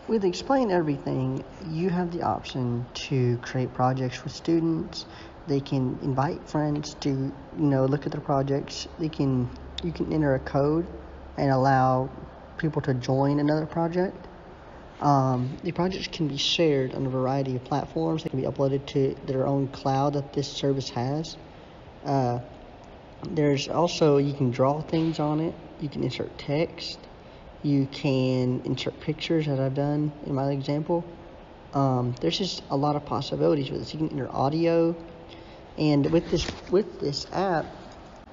with Explain Everything, you have the option to create projects with students. They can invite friends to, look at their projects. You can enter a code and allow people to join another project. The projects can be shared on a variety of platforms. They can be uploaded to their own cloud that this service has. There's also, you can draw things on it. You can insert text. You can insert pictures, as I've done in my example. There's just a lot of possibilities with this. You can enter audio, and with this app,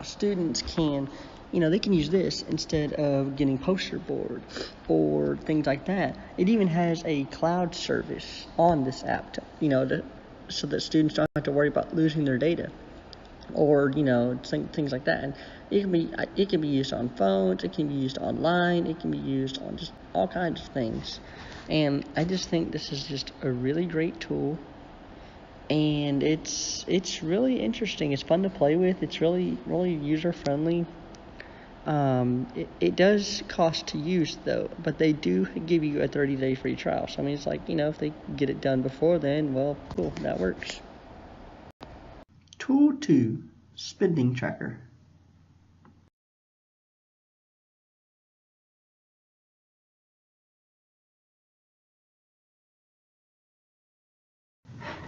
students can, they can use this instead of getting poster board or things like that. It even has a cloud service on this app, so that students don't have to worry about losing their data or things like that. And it can be used on phones, it can be used online, it can be used on just all kinds of things. And I just think this is just a really great tool, and it's really interesting. It's fun to play with. It's really user friendly. It does cost to use though, but they do give you a 30-day free trial. So I mean, it's like, if they get it done before then, well, cool, that works. Tool 2, Spending Tracker.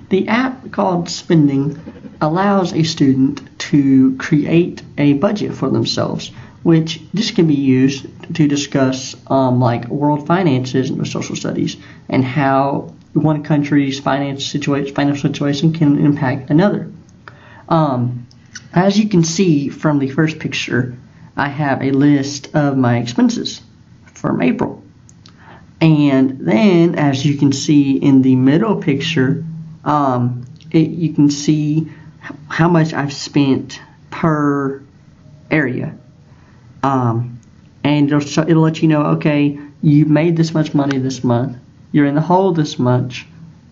The app called Spending allows a student to create a budget for themselves, which this can be used to discuss like world finances and social studies and how one country's financial situation can impact another. As you can see from the first picture, I have a list of my expenses from April. And then, as you can see in the middle picture, you can see how much I've spent per area. And it'll let you know, okay, you made this much money this month, you're in the hole this much,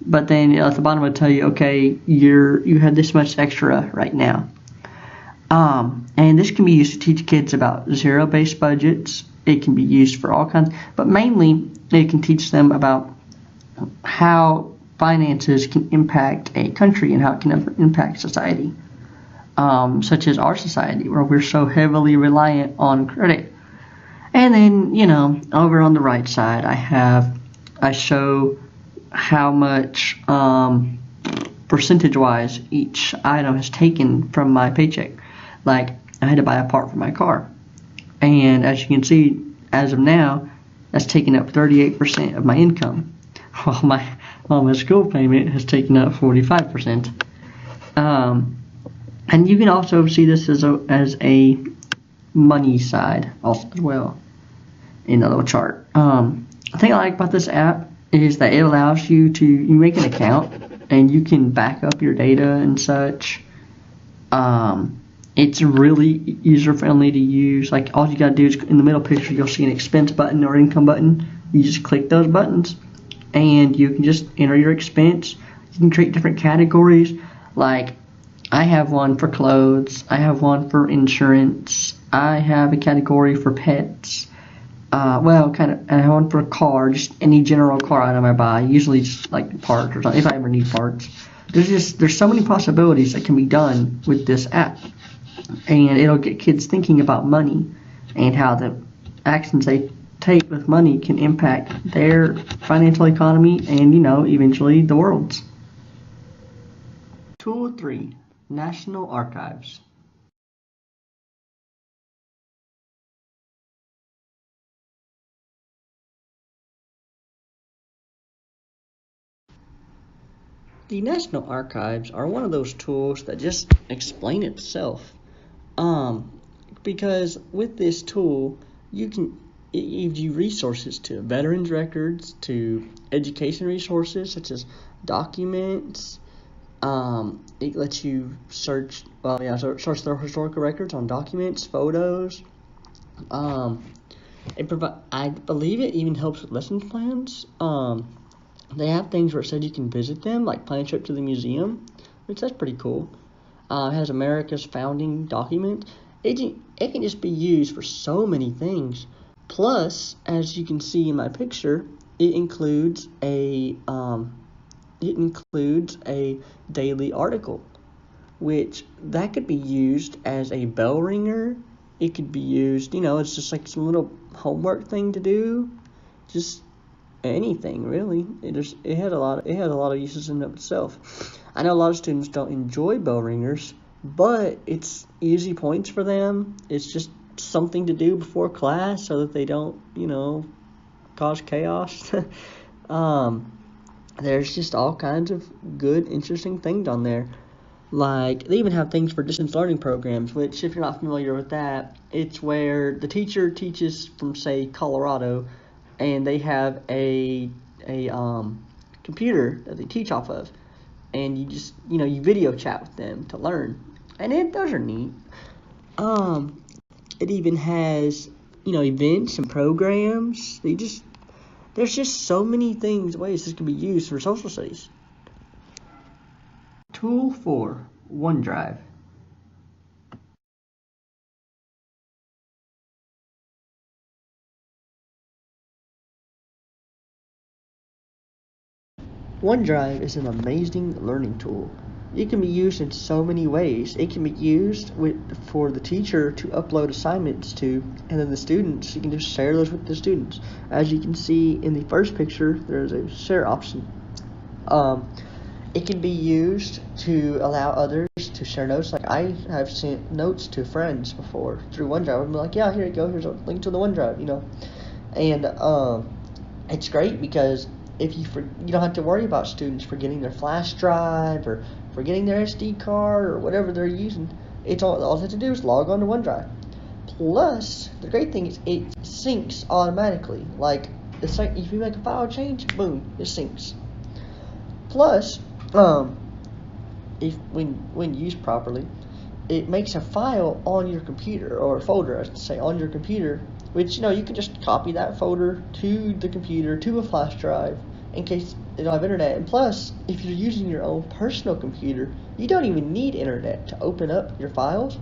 but then at the bottom it'll tell you, okay, you had this much extra right now. And this can be used to teach kids about zero-based budgets. It can be used for all kinds, but mainly it can teach them about how finances can impact a country and how it can impact society, such as our society, where we're so heavily reliant on credit. And then, over on the right side, I show how much percentage-wise each item has taken from my paycheck. Like, I had to buy a part for my car. And as you can see, as of now, that's taken up 38% of my income, while my school payment has taken up 45%. And you can also see this as a money side also as well in a little chart. The thing I like about this app is that it allows you make an account and you can back up your data and such. It's really user-friendly to use. Like, all you gotta do is, in the middle picture, you'll see an expense button or income button. You just click those buttons, and you can just enter your expense. You can create different categories. Like, I have one for clothes. I have one for insurance. I have a category for pets. I have one for a car, just any general car item I buy, usually just like parts or something, if I ever need parts. There's so many possibilities that can be done with this app. And it'll get kids thinking about money and how the actions they take with money can impact their financial economy and, eventually the world's. Tool 3, National Archives. The National Archives are one of those tools that just explain itself. Because with this tool, it gives you resources to veterans records, to education resources such as documents. It lets you search the historical records on documents, photos. I believe it even helps with lesson plans. They have things where it says you can visit them, like plan a trip to the museum, which that's pretty cool. It has America's founding document. It can just be used for so many things. Plus, as you can see in my picture, it includes a daily article, which that could be used as a bell ringer. It could be used, it's just like some little homework thing to do, just anything really. It had a lot of uses in and of itself. I know a lot of students don't enjoy bell ringers, but it's easy points for them. It's just something to do before class so that they don't, cause chaos. There's just all kinds of good, interesting things on there. Like, they even have things for distance learning programs, which, if you're not familiar with that, it's where the teacher teaches from, say, Colorado, and they have a computer that they teach off of, and you just, you video chat with them to learn, and those are neat. It even has, events and programs. There's just so many ways this can be used for social studies. Tool 4, OneDrive. OneDrive is an amazing learning tool. It can be used in so many ways. It can be used for the teacher to upload assignments to, and then the students, you can just share those with the students. As you can see in the first picture, there's a share option. It can be used to allow others to share notes. Like, I have sent notes to friends before through OneDrive. I'm like, yeah, here you go. Here's a link to the OneDrive, And it's great because you don't have to worry about students forgetting their flash drive or forgetting their SD card or whatever they're using. All they have to do is log on to OneDrive. Plus, the great thing is it syncs automatically. Like, it's like if you make a file change, boom, it syncs. Plus, when used properly, it makes a file on your computer, or a folder, I should say, on your computer, which, you can just copy that folder to the computer, to a flash drive, in case you don't have internet. And plus, if you're using your own personal computer, you don't even need internet to open up your files,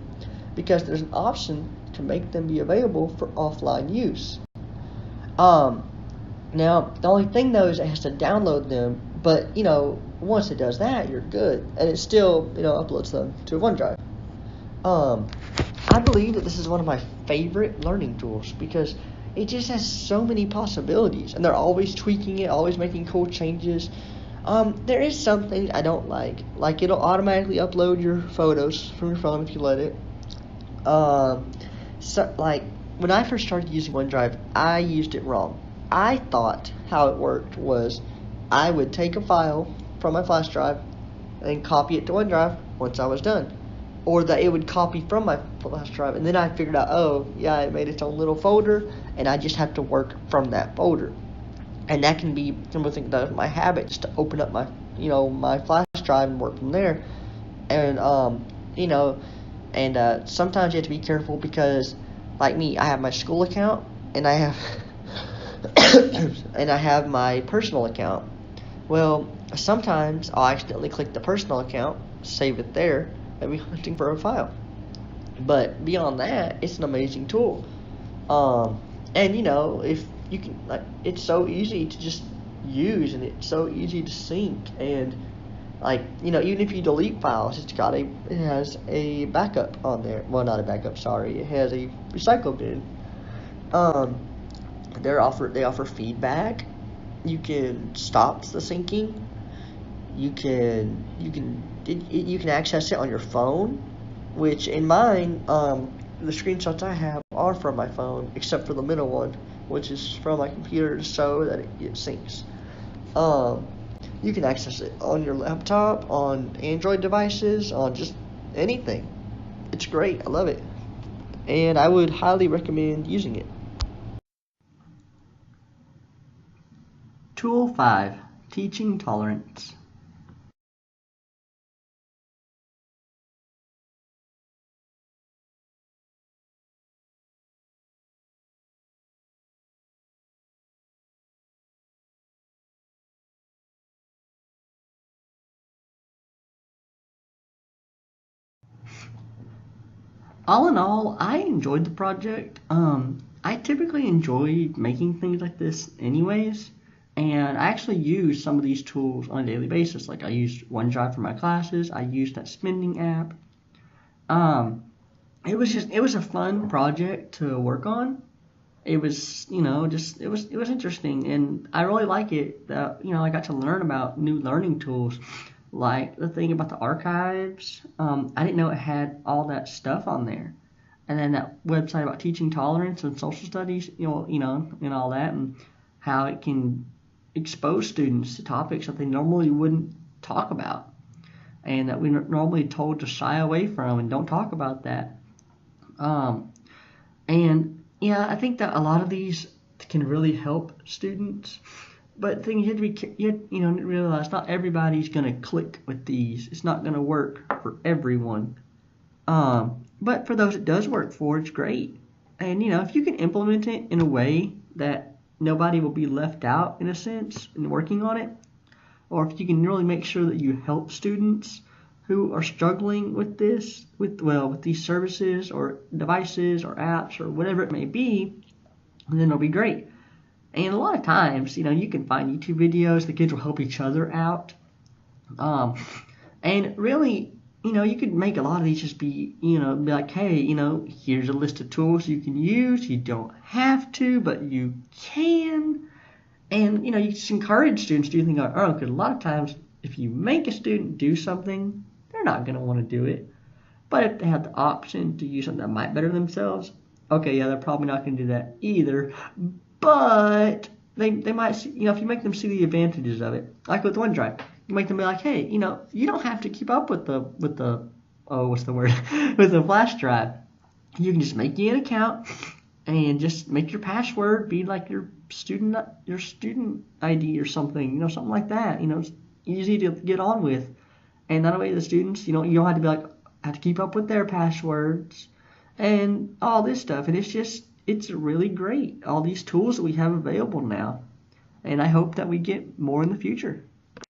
because there's an option to make them be available for offline use. Now, the only thing, though, is it has to download them, but, once it does that, you're good. And it still, uploads them to OneDrive. I believe that this is one of my favorite learning tools because it just has so many possibilities, and they're always tweaking it, always making cool changes. There is some things I don't like it'll automatically upload your photos from your phone if you let it. So, like, when I first started using OneDrive, I used it wrong. I thought how it worked was I would take a file from my flash drive and copy it to OneDrive once I was done. Or that it would copy from my flash drive, and then I figured out, oh, yeah, it made its own little folder, and I just have to work from that folder. And that can be something that my habit, just to open up my, my flash drive and work from there. And, sometimes you have to be careful because, like me, I have my school account, and I have, and I have my personal account. Well, sometimes I'll accidentally click the personal account, save it there, and be hunting for a file. But beyond that, it's an amazing tool. And if you can, it's so easy to just use, and it's so easy to sync, and even if you delete files, it has a backup on there. Well, not a backup, sorry. It has a recycle bin. They offer feedback. You can stop the syncing. You can access it on your phone, which in mine, the screenshots I have are from my phone, except for the middle one, which is from my computer so that it syncs. You can access it on your laptop, on Android devices, on just anything. It's great. I love it. And I would highly recommend using it. Tool 5, Teaching Tolerance. All in all, I enjoyed the project. I typically enjoy making things like this anyways, And I actually use some of these tools on a daily basis. Like I use OneDrive for my classes. I use that spending app. It was a fun project to work on. It was, it was interesting, and I really like it. That I got to learn about new learning tools, like the thing about the archives. I didn't know it had all that stuff on there, and then that website about teaching tolerance and social studies, and all that, and how it can expose students to topics that they normally wouldn't talk about, and that we're normally told to shy away from and don't talk about that. And yeah, I think that a lot of these can really help students. But the thing you have to be, realize not everybody's gonna click with these. It's not gonna work for everyone. But for those it does work for, it's great. And if you can implement it in a way that nobody will be left out in a sense in working on it, or if you can really make sure that you help students who are struggling with this, with these services or devices or apps or whatever it may be, then it'll be great. And a lot of times, you can find YouTube videos. The kids will help each other out. And really, you could make a lot of these just be like, hey, here's a list of tools you can use. You don't have to, but you can. And, you just encourage students to do things on their own, because a lot of times if you make a student do something, they're not going to want to do it. But if they have the option to use something that might better themselves, okay, yeah, they're probably not going to do that either. But they might see, if you make them see the advantages of it, like with OneDrive, you make them be like, hey, you don't have to keep up with the with the flash drive. You can just make you an account and just make your password be like your student ID or something, something like that. It's easy to get on with, and that way the students, you don't have to be like have to keep up with their passwords and all this stuff. And it's really great, all these tools that we have available now, and I hope that we get more in the future.